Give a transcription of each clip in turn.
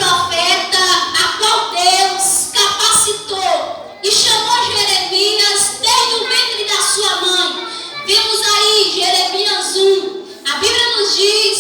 profeta a qual Deus capacitou e chamou Jeremias desde o ventre da sua mãe. Vemos aí Jeremias 1. A Bíblia nos diz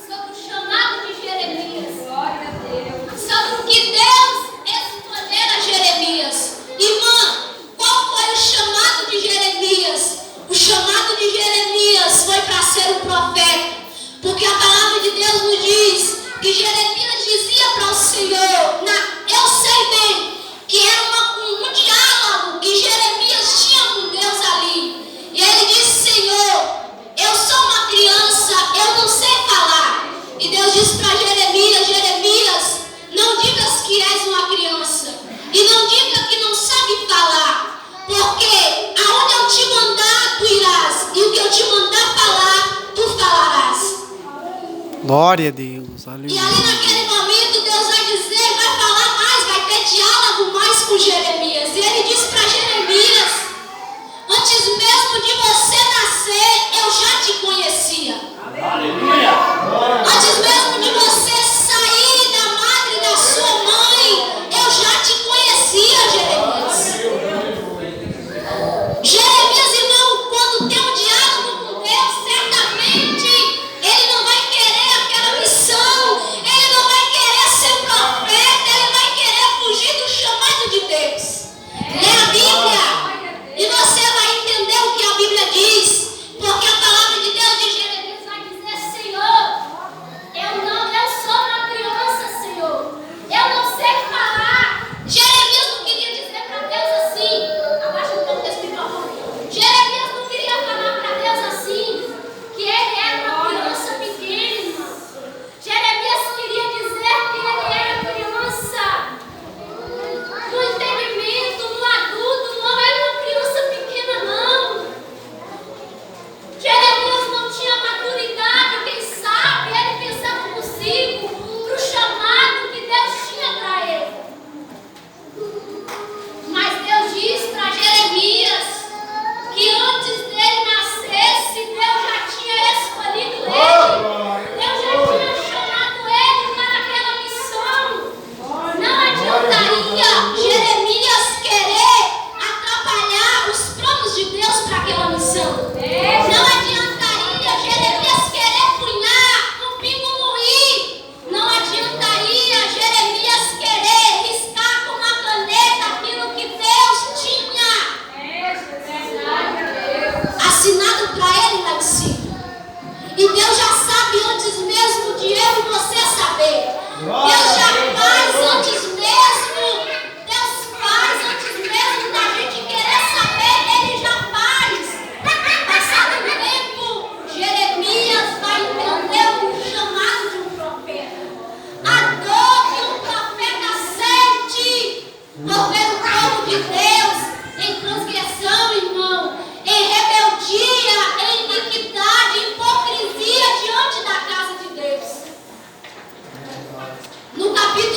sobre o chamado de Jeremias. Glória a Deus. Sobre o que Deus escolhera Jeremias. Irmã, qual foi o chamado de Jeremias? O chamado de Jeremias foi para ser um profeta. Porque a palavra de Deus nos diz que Jeremias dizia para o Senhor, eu sei bem que era um diálogo que Jeremias tinha com Deus ali. E ele disse: Senhor, eu sou uma criança, eu não sei falar. E Deus disse para Jeremias: Jeremias, não digas que és uma criança. E não diga que não sabe falar. Porque aonde eu te mandar, tu irás. E o que eu te mandar falar, tu falarás. Glória a Deus. Aleluia. E ali naquele momento Deus vai dizer, vai falar mais, vai ter diálogo mais com Jeremias. E ele disse para Jeremias: antes mesmo de você nascer, eu já te conhecia. Aleluia. Antes mesmo de você sair da madre da sua mãe, eu já te conhecia, Jeremias. Jeremias, irmão, quando tem um diálogo com Deus, certamente ele não vai querer aquela missão, ele não vai querer ser profeta, ele vai querer fugir do chamado de Deus. Lê a Bíblia e você vai entender o que a Bíblia diz, porque a palavra de Deus de Jeremias vai dizer: Senhor, eu sou uma criança, Senhor, eu não sei falar. Jeremias não queria dizer para Deus assim, abaixa um pouco desse microfone. Jeremias não queria falar para Deus assim, que ele era uma criança pequena, irmão. Jeremias queria dizer que ele era criança no entendimento, no adulto, não era uma criança pequena, não. Jeremias não tinha maturidade, quem sabe ele pensava consigo para o chamado que Deus tinha para ele. Mas Deus diz para Jeremias que antes dele nascesse, Deus já tinha escolhido ele. Deus já tinha chamado ele para aquela missão. Não adiantaria Jeremias querer atrapalhar os planos de Deus para aquela missão. Não adiantaria Jeremias querer punhar um pingo no i. Não adiantaria Jeremias querer riscar com uma caneta aquilo que Deus tinha assinado para ele lá em cima. E Deus já sabe antes mesmo de eu e você saber. Deus já faz antes mesmo. Deus faz antes mesmo da gente querer saber. Ele já faz. Passado o tempo, Jeremias vai entender o chamado de um profeta. A dor que um profeta sente por ver o povo de Deus em transgressão, irmão, em rebeldia, em iniquidade, em hipocrisia diante da casa de Deus. No capítulo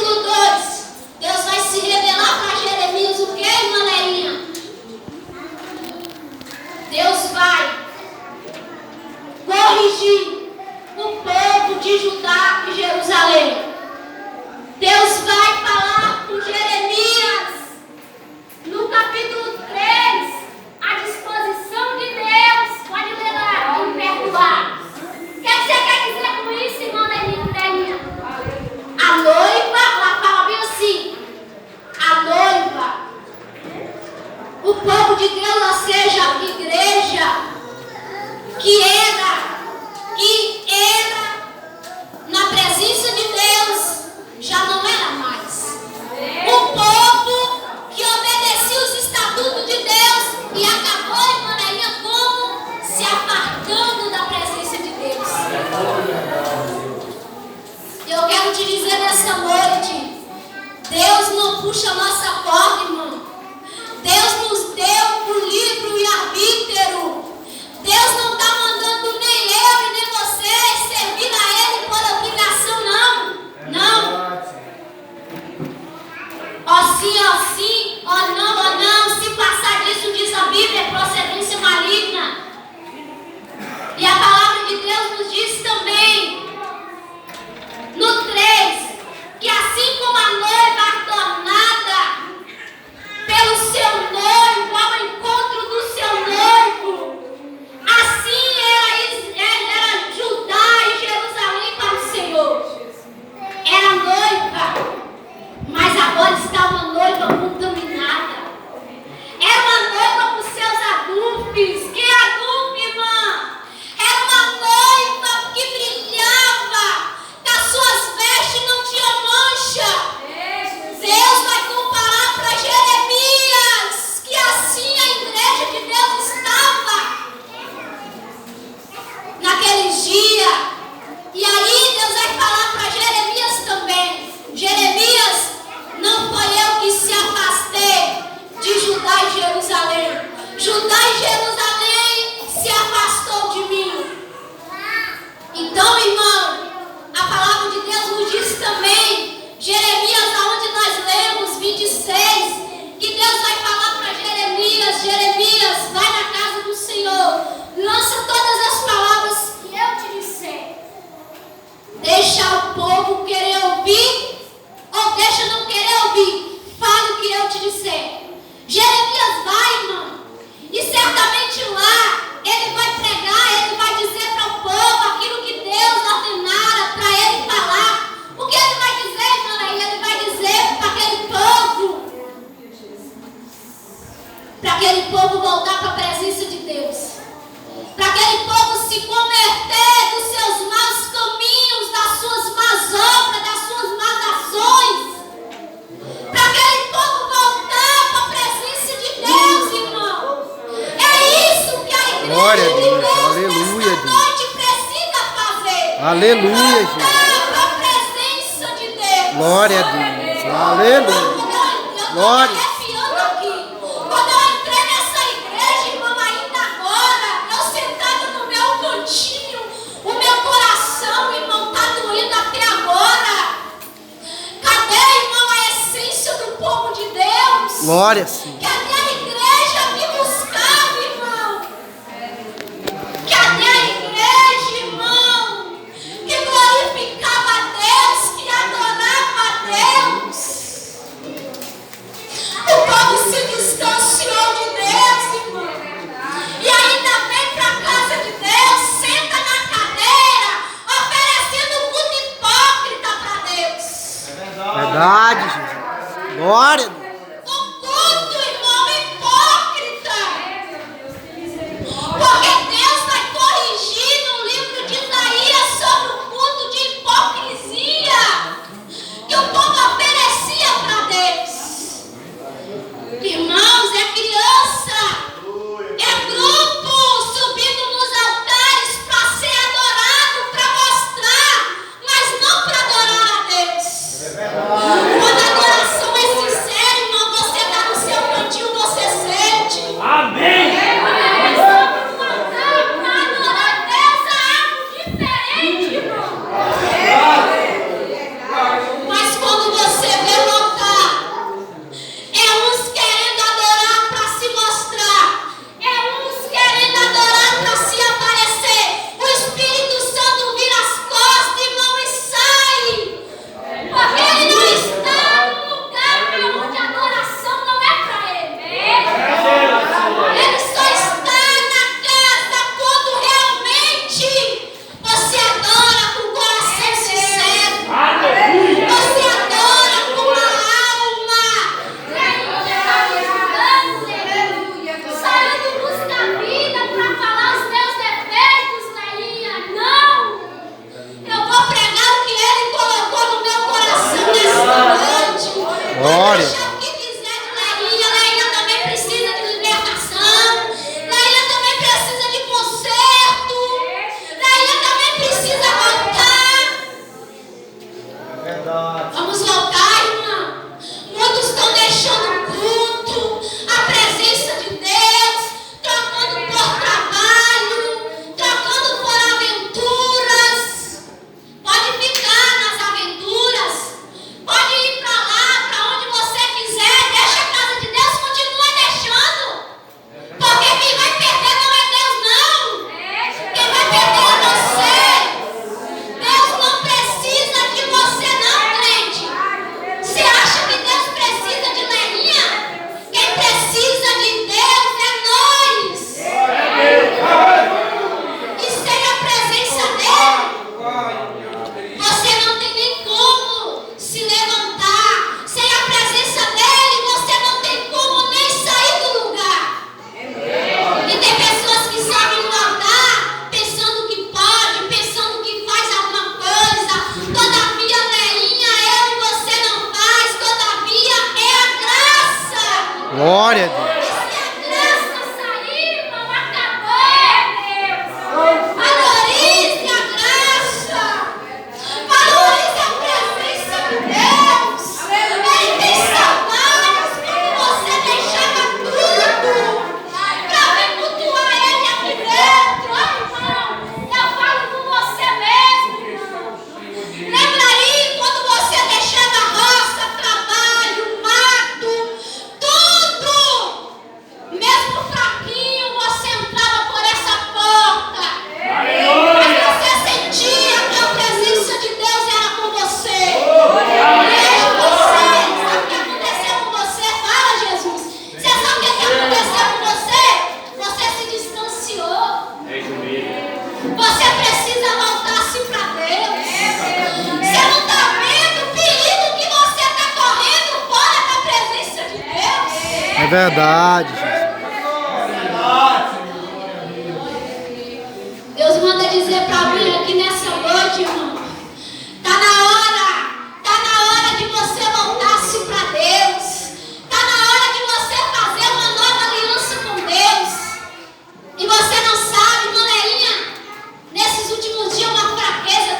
Aleluia, Jesus. Voltar para a presença de Deus. Glória a Deus. Aleluia. Glória. Quando eu entrei nessa igreja, irmão, ainda agora, eu sentado no meu cantinho, o meu coração, irmão, está doendo até agora. Cadê, irmão, a essência do povo de Deus? Glória, sim. Cadê a igreja me buscava, irmão? Cadê a igreja, irmão? Que glorificava a Deus, que adorava a Deus. O povo se distanciou de Deus, irmão. E ainda vem para a casa de Deus, senta na cadeira, oferecendo culto hipócrita para Deus. Verdade, Jesus. Glória a Deus. O culto, irmão, hipócrita. Porque Deus vai corrigir no livro de Isaías sobre o culto de hipocrisia que o povo oferecia para Deus. Irmãos, é criança, é grupo subindo nos altares para ser adorado, para mostrar, mas não para adorar a Deus. Quando a adoração é sincera, irmão, você está no seu cantinho, você sente. Amém. Para adorar a Deus é algo diferente, irmão. Mas quando você vê o altar, é uns querendo adorar para se mostrar, é uns querendo adorar para se aparecer. O Espírito Santo vira as costas, irmão, e sai. Porque ele não está no lugar onde a adoração não é para ele. Ele só está na casa quando realmente você adora com o coração sincero. Você adora com a alma. Saindo buscar vida para falar os meus defeitos, Leinha. Não! Eu vou pregar o que ele colocou no meu coração nessa noite. Glória. Deixa o que quiser de Leinha. Leinha também precisa de libertação. Leinha também precisa de conserto. Leinha também precisa voltar. Vamos voltar, irmão. Muitos estão deixando o culto, a presença de Deus, trocando por trabalho, trocando por aventuras. Pode ficar nas aventuras, pode ir para lá, para onde você quiser, deixa a casa de Deus, continua deixando. Porque quem vai perder não é Deus, não. Quem vai perder é você. Deus não precisa de você, não, crente. Você acha que Deus precisa de Leinha? Quem precisa de Deus é nós. E sem a presença dele, você não tem nem como se levantar. Sem a presença dele, você não tem como nem sair do lugar. E tem pessoas que sabem no altar, pensando que pode, pensando que faz alguma coisa. Todavia, Leinha, eu e você não faz. Todavia, é a graça. Glória a Deus. E se a graça sair, irmão, acabou. Valorize a graça. Valorize a presença de Deus. Ele tem saudades quando você deixava tudo para vir cultuar Ele aqui dentro. Ó, irmão, eu falo com você mesmo, irmão. Lembra aí quando você deixava a roça, trabalho, mato, tudo. Mesmo fraquinho, você entrava por essa porta. Mas você sentia que a presença de Deus era com você. E você, sabe o que aconteceu com você? Fala, Jesus. Você sabe o que aconteceu com você? Você se distanciou. Você precisa voltar-se para Deus. Você não está vendo o perigo que você está correndo fora da presença de Deus? É verdade, Jesus. Deus manda dizer para mim aqui nessa noite, irmão. Tá na hora de você voltar-se para Deus. Tá na hora de você fazer uma nova aliança com Deus. E você não sabe, Leinha, nesses últimos dias uma fraqueza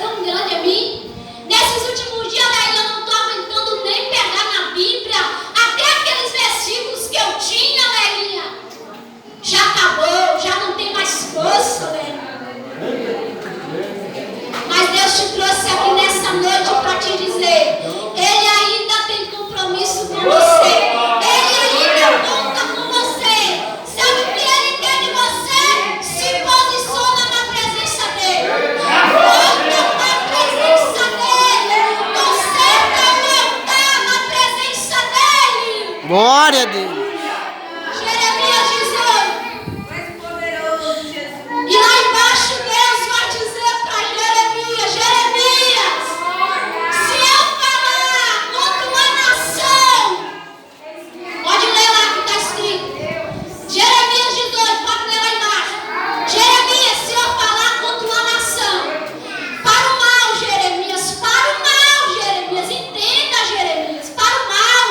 Glória a Deus. Jeremias 18. E lá embaixo Deus vai dizer para Jeremias: Jeremias, se eu falar contra uma nação, pode ler lá que está escrito. Jeremias 18, pode ler lá embaixo. Jeremias, se eu falar contra uma nação, para o mal, Jeremias, para o mal, Jeremias, entenda, Jeremias, para o mal.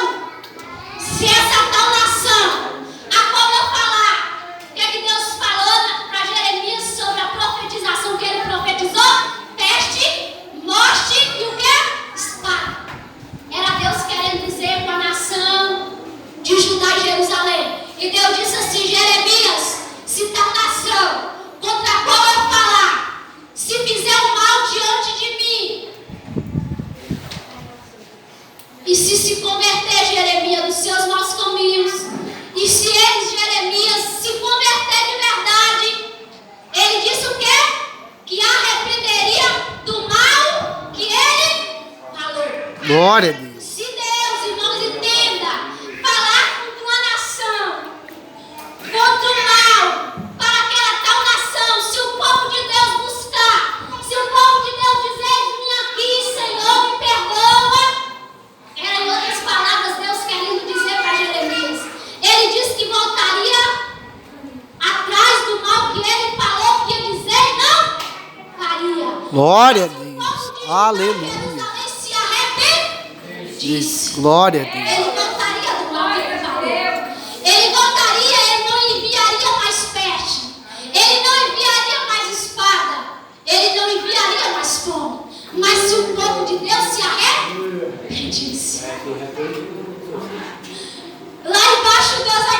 Se essa tal nação, a qual eu falar, o que é que Deus falou para Jeremias sobre a profetização que ele profetizou? Peste, morte e o que? Espada. Era Deus querendo dizer com a nação de Judá e Jerusalém. E Deus disse assim: Jeremias, se tal nação contra a qual eu falar, se fizer o mal diante de mim, e se converter, Jeremias, dos seus maus caminhos, e se eles, Jeremias, se converter de verdade, ele disse o quê? Que arrependeria do mal que ele falou. Glória a Deus. Se Deus, irmãos, entenda, falar contra uma nação, contra o mal, para aquela tal nação, se o povo de Deus buscar, se o povo de Deus dizer: vim aqui, Senhor, me perdoa. Era, em outras palavras, Deus querendo dizer para Jeremias. Ele disse que voltaria atrás do mal que ele falou que ia dizer e não faria. Glória a Mas o Deus. povo de Judá e Aleluia. Jerusalém se arrependisse. Glória a Deus. Ele voltaria do mal que ele falou. Ele voltaria, ele não enviaria mais peste. Ele não enviaria mais espada. Ele não enviaria mais fome. Mas se o povo de Deus se arrependisse. Lá embaixo Deus vai